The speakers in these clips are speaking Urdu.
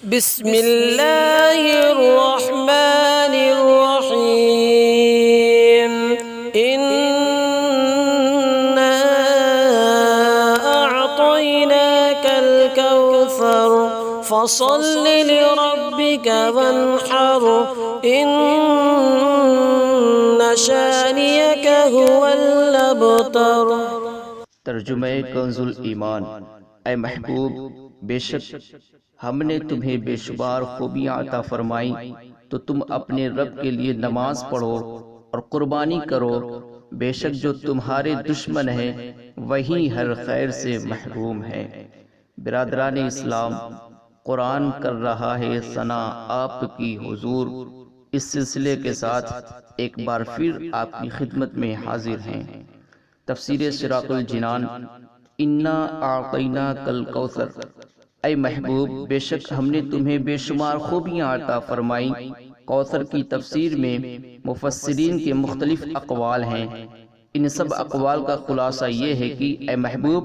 بسم اللہ الرحمن الرحیم اِنَّا أَعْطَيْنَاكَ الْكَوْثَرَ فَصَلِّ لِرَبِّكَ وَانْحَرْ إِنَّ شَانِئَكَ هُوَ الْأَبْتَرُ۔ ترجمہ کنز الایمان۔ اے محبوب، بے شک ہم نے تمہیں بے شمار خوبیاں عطا فرمائیں، تو تم اپنے رب کے لیے نماز پڑھو اور قربانی کرو، بے شک جو تمہارے دشمن ہیں وہی ہر خیر سے محروم ہیں۔ برادران اسلام، قرآن کر رہا ہے ثنا آپ کی حضور، اس سلسلے کے ساتھ ایک بار پھر آپ کی خدمت میں حاضر ہیں۔ تفسیر سراج الجنان۔ انا اعطیناک الکوثر۔ اے محبوب، بے شک ہم نے تمہیں بے شمار خوبیاں عطا فرمائیں۔ کوثر کی تفسیر میں مفسرین کے مختلف اقوال ہیں۔ ان سب اقوال کا خلاصہ یہ ہے کہ اے محبوب،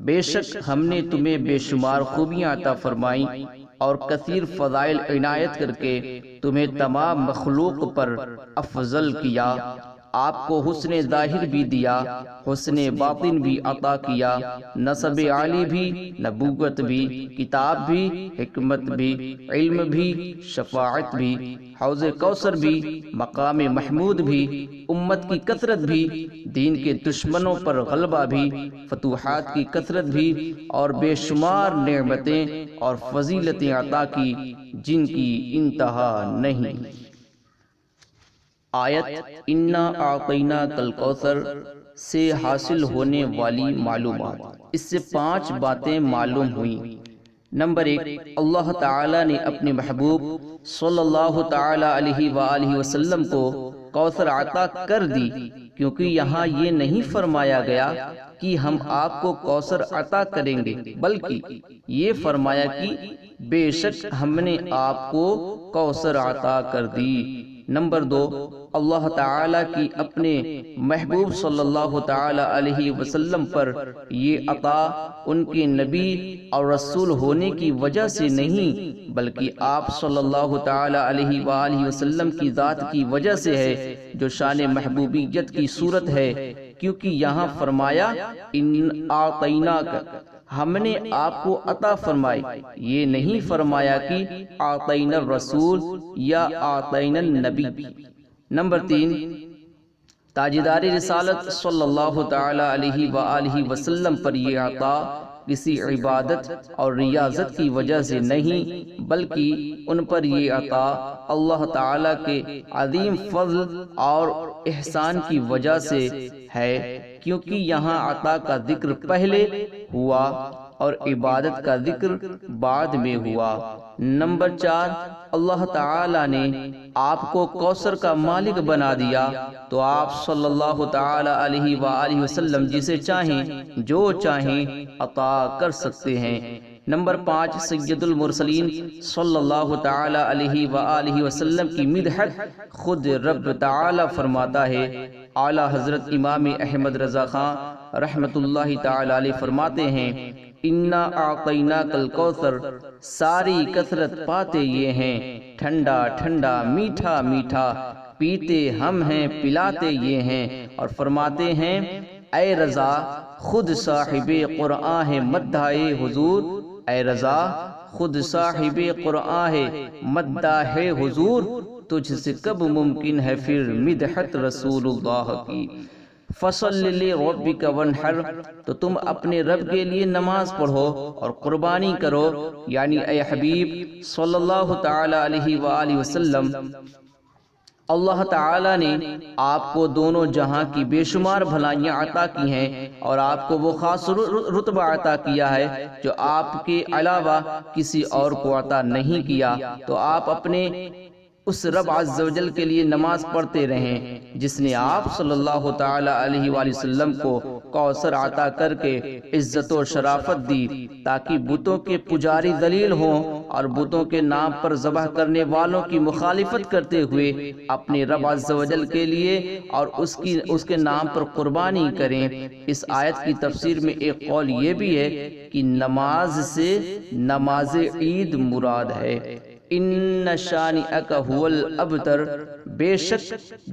بے شک ہم نے تمہیں بے شمار خوبیاں عطا فرمائیں اور کثیر فضائل عنایت کر کے تمہیں تمام مخلوق پر افضل کیا۔ آپ کو حسن ظاہر بھی دیا، حسن باطن بھی عطا کیا، نسب عالی بھی، نبوت بھی، کتاب بھی، حکمت بھی، علم بھی، شفاعت بھی، حوض کوثر بھی، مقام محمود بھی، امت کی کثرت بھی، دین کے دشمنوں پر غلبہ بھی، فتوحات کی کثرت بھی، اور بے شمار نعمتیں اور فضیلتیں عطا کی جن کی انتہا نہیں۔ آیت انا اعطیناک الکوثر سے حاصل ہونے والی معلومات۔ اس سے 5 باتیں معلوم ہوئیں۔ نمبر 1، اللہ تعالی نے اپنے محبوب صلی اللہ تعالی علیہ وآلہ وسلم کو کوثر عطا کر دی، کیونکہ یہاں یہ نہیں فرمایا گیا کہ ہم آپ کو کوثر عطا کریں گے، بلکہ یہ فرمایا کہ بے شک ہم نے آپ کو کوثر عطا کر دی۔ نمبر 2، اللہ تعالیٰ کی اپنے محبوب صلی اللہ تعالی علیہ وسلم پر یہ عطا ان کے نبی اور رسول ہونے کی وجہ سے نہیں، بلکہ آپ صلی اللہ تعالی علیہ وآلہ وسلم کی ذات کی وجہ سے ہے، جو شان محبوبیت کی صورت ہے، کیونکہ یہاں فرمایا ان اعطیناک، ہم نے آپ کو عطا فرمائی، یہ نہیں فرمایا کہ اعطینا الرسول یا اعطینا النبی۔ نمبر 3، تاجدار رسالت صلی اللہ تعالی علیہ وآلہ وسلم پر یہ عطا کسی عبادت اور ریاضت کی وجہ سے نہیں، بلکہ ان پر یہ عطا اللہ تعالی کے عظیم فضل اور احسان کی وجہ سے ہے، کیونکہ یہاں عطا کا ذکر پہلے ہوا اور عبادت کا ذکر بعد میں ہوا۔ نمبر 4، اللہ تعالی نے آپ کو کوثر کا مالک بنا دیا، تو آپ صلی اللہ تعالی علیہ وآلہ وسلم جسے چاہیں جو چاہیں عطا کر سکتے ہیں۔ نمبر 5، سید المرسلین صلی اللہ تعالی علیہ وآلہ وسلم کی مدحت خود رب تعالی فرماتا ہے۔ اعلیٰ حضرت امام احمد رضا خان رحمت اللہ تعالی علیہ فرماتے ہیں، انا اعطیناک الکوثر، ساری کثرت پاتے یہ ہیں، ٹھنڈا ٹھنڈا میٹھا میٹھا پیتے ہم ہیں، پلاتے یہ ہیں، اور فرماتے ہیں اے رضا خود صاحب قرآن ہے مداح حضور، اے رضا خود صاحب قرآن ہے مداح حضور، تجھ سے کب ممکن ہے پھر مدحت رسول اللہ کی۔ فصل لربک وانحر، تو تم اپنے رب کے لیے نماز پڑھو اور قربانی کرو، یعنی اے حبیب صلی اللہ تعالی علیہ وآلہ وسلم، اللہ تعالی نے آپ کو دونوں جہاں کی بے شمار بھلائیاں عطا کی ہیں، اور آپ کو وہ خاص رتبہ عطا کیا ہے جو آپ کے علاوہ کسی اور کو عطا نہیں کیا، تو آپ اپنے اس رب عز و جل کے لیے نماز پڑھتے رہیں جس نے آپ صلی اللہ تعالی علیہ وآلہ وسلم کو کوثر عطا کر کے عزت و شرافت دی تاکہ بتوں کے پجاری ذلیل ہوں اور بتوں کے نام پر ذبح کرنے والوں کی مخالفت کرتے ہوئے اپنے رب عز و جل کے لیے اور اس کے نام پر قربانی کریں۔ اس آیت کی تفسیر میں ایک قول یہ بھی ہے کہ نماز سے نماز عید مراد ہے۔ ان شانئک هو الابتر، بے شک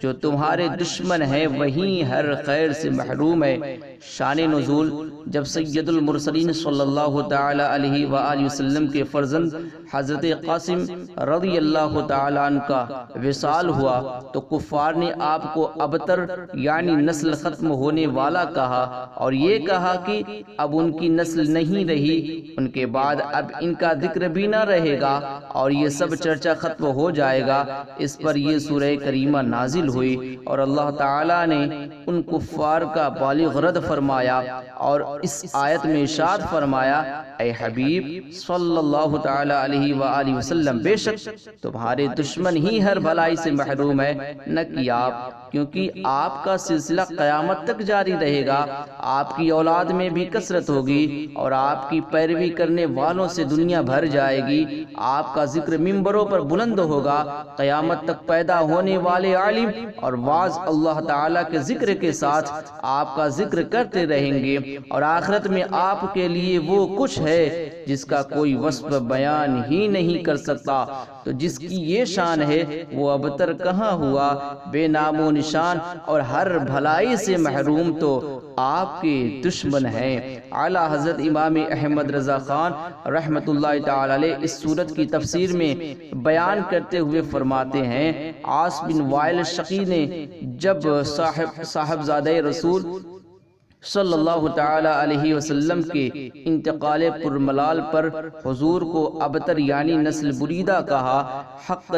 جو تمہارے دشمن ہے وہی ہر خیر سے محروم ہے۔ شان نزول، جب سید المرسلین صلی اللہ تعالی علیہ وآلہ وسلم کے فرزند حضرت قاسم رضی اللہ تعالی عنہ کا وصال ہوا تو کفار نے آپ کو ابتر یعنی نسل ختم ہونے والا کہا اور یہ کہا کہ اب ان کی نسل نہیں رہی، ان کے بعد اب ان کا ذکر بھی نہ رہے گا اور یہ سب چرچا ختم ہو جائے گا۔ اس پر یہ سورہ کریمہ نازل ہوئی اور اللہ تعالیٰ نے ان کفار کا بالغ رد فرمایا اور اس آیت میں ارشاد فرمایا، اے حبیب صلی اللہ تعالی علیہ وآلہ وسلم، بے شک تمہارے دشمن ہی ہر بھلائی سے محروم ہے، نہ کہ آپ، کیونکہ آپ کا سلسلہ قیامت تک جاری رہے گا، آپ کی اولاد میں بھی کثرت ہوگی اور آپ کی پیروی کرنے والوں سے دنیا بھر جائے گی، آپ کا ذکر منبروں پر بلند ہوگا، قیامت تک پیدا ہونے والے عالم اور واعظ اللہ تعالیٰ کے ذکر کے ساتھ آپ کا ذکر کرتے رہیں گے اور آخرت میں آپ کے لیے وہ کچھ ہے جس کا کوئی وصف بیان ہی نہیں کر سکتا۔ تو جس کی یہ شان ہے وہ ابتر کہاں ہوا، بے نام و نشان اور ہر بھلائی سے محروم تو آپ کے دشمن ہیں۔ اعلیٰ حضرت امام احمد رضا خان رحمت اللہ تعالی علیہ اس سورت کی تفسیر میں بیان کرتے ہوئے فرماتے ہیں، عاص بن وائل شقی نے جب صاحبزادہ رسول صلی اللہ تعالی علیہ وسلم کے انتقال پرملال پر حضور کو ابتر یعنی نسل بریدہ کہا، حق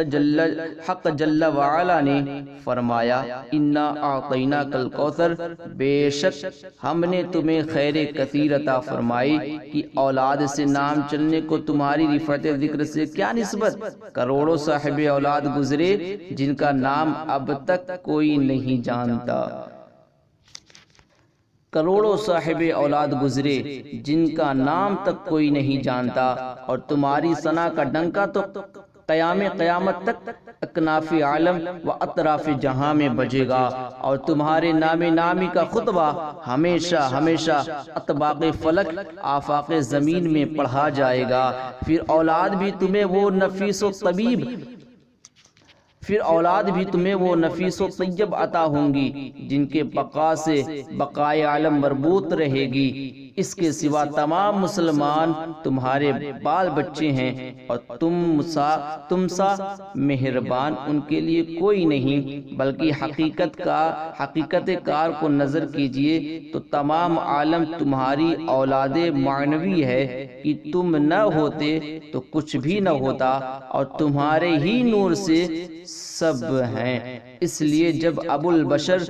جل وعلا نے فرمایا، انا اعطیناک الکوثر، بے شک ہم نے تمہیں خیر کثیر عطا فرمائی کہ اولاد سے نام چلنے کو تمہاری رفعت ذکر سے کیا نسبت؟ کروڑوں صاحب اولاد گزرے جن کا نام اب تک کوئی نہیں جانتا، کروڑوں صاحب اولاد گزرے جن کا نام تک کوئی نہیں جانتا اور تمہاری ثنا کا ڈنکا تو قیامت تک اکناف عالم و اطراف جہاں میں بجے گا اور تمہارے نام نامی کا خطبہ ہمیشہ ہمیشہ اطباق فلک آفاق زمین میں پڑھا جائے گا۔ پھر اولاد بھی تمہیں وہ نفیس و طیب عطا ہوں گی جن کے بقا سے بقائے عالم مربوط رہے گی۔ اس کے سوا تمام مسلمان تمہارے بال بچے ہیں اور تم سا مہربان ان کے لیے کوئی نہیں، بلکہ حقیقت کار کو نظر کیجئے تو تمام عالم تمہاری اولاد معنوی ہے کہ تم نہ ہوتے تو کچھ بھی نہ ہوتا اور تمہارے ہی نور سے سب ہیں۔ اس لیے جب ابو البشر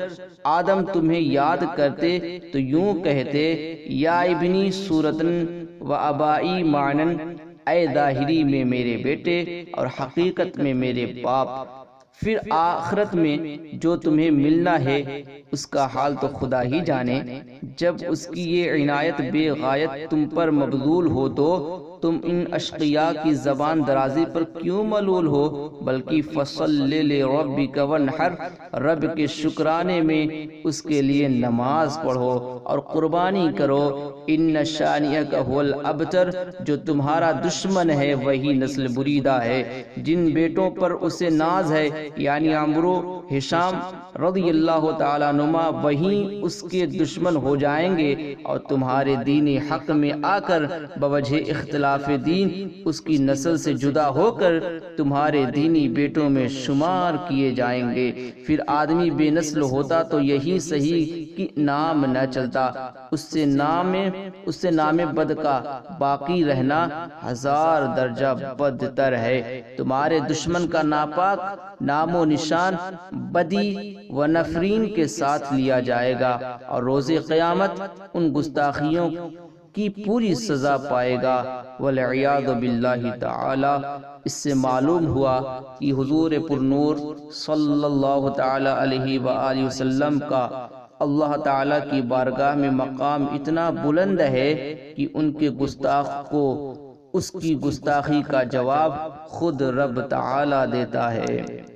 آدم تمہیں یاد کرتے تو یوں کہتے، یا ابنی صورتن و ابائی معنن، اے ظاہری میں میرے بیٹے اور حقیقت میں میرے باپ۔ پھر آخرت میں جو تمہیں ملنا ہے اس کا حال تو خدا ہی جانے۔ جب اس کی یہ عنایت بے غایت تم پر مبذول ہو تو تم ان اشقیاء کی زبان درازی پر کیوں ملول ہو، بلکہ فصلی لربک وانحر، رب کے شکرانے میں اس کے لیے نماز پڑھو اور قربانی کرو۔ ان شانئک هو الابتر، جو تمہارا دشمن ہے وہی نسل بریدہ ہے، جن بیٹوں پر اسے ناز ہے یعنی عمرو ہشام رضی اللہ تعالیٰ عنہما وہی اس کے دشمن ہو جائیں گے اور تمہارے دین حق میں آ کر بوجہ اختلاف دین اس کی نسل سے جدا ہو کر تمہارے دینی بیٹوں میں شمار کیے جائیں گے۔ پھر آدمی بے نسل ہوتا تو یہی صحیح کہ نام نہ چلتا، اس سے نام بد کا باقی رہنا 1000 درجہ بدتر ہے۔ تمہارے دشمن کا ناپاک نام و نشان بدی و نفرین کے ساتھ لیا جائے گا اور روز قیامت ان گستاخیوں کی پوری سزا پائے گا، والعیاذ باللہ تعالی۔ اس سے معلوم ہوا کہ حضور پرنور صلی اللہ تعالی علیہ وآلہ وسلم کا اللہ تعالیٰ کی بارگاہ میں مقام اتنا بلند ہے کہ ان کے گستاخ کو اس کی گستاخی کا جواب خود رب تعالیٰ دیتا ہے۔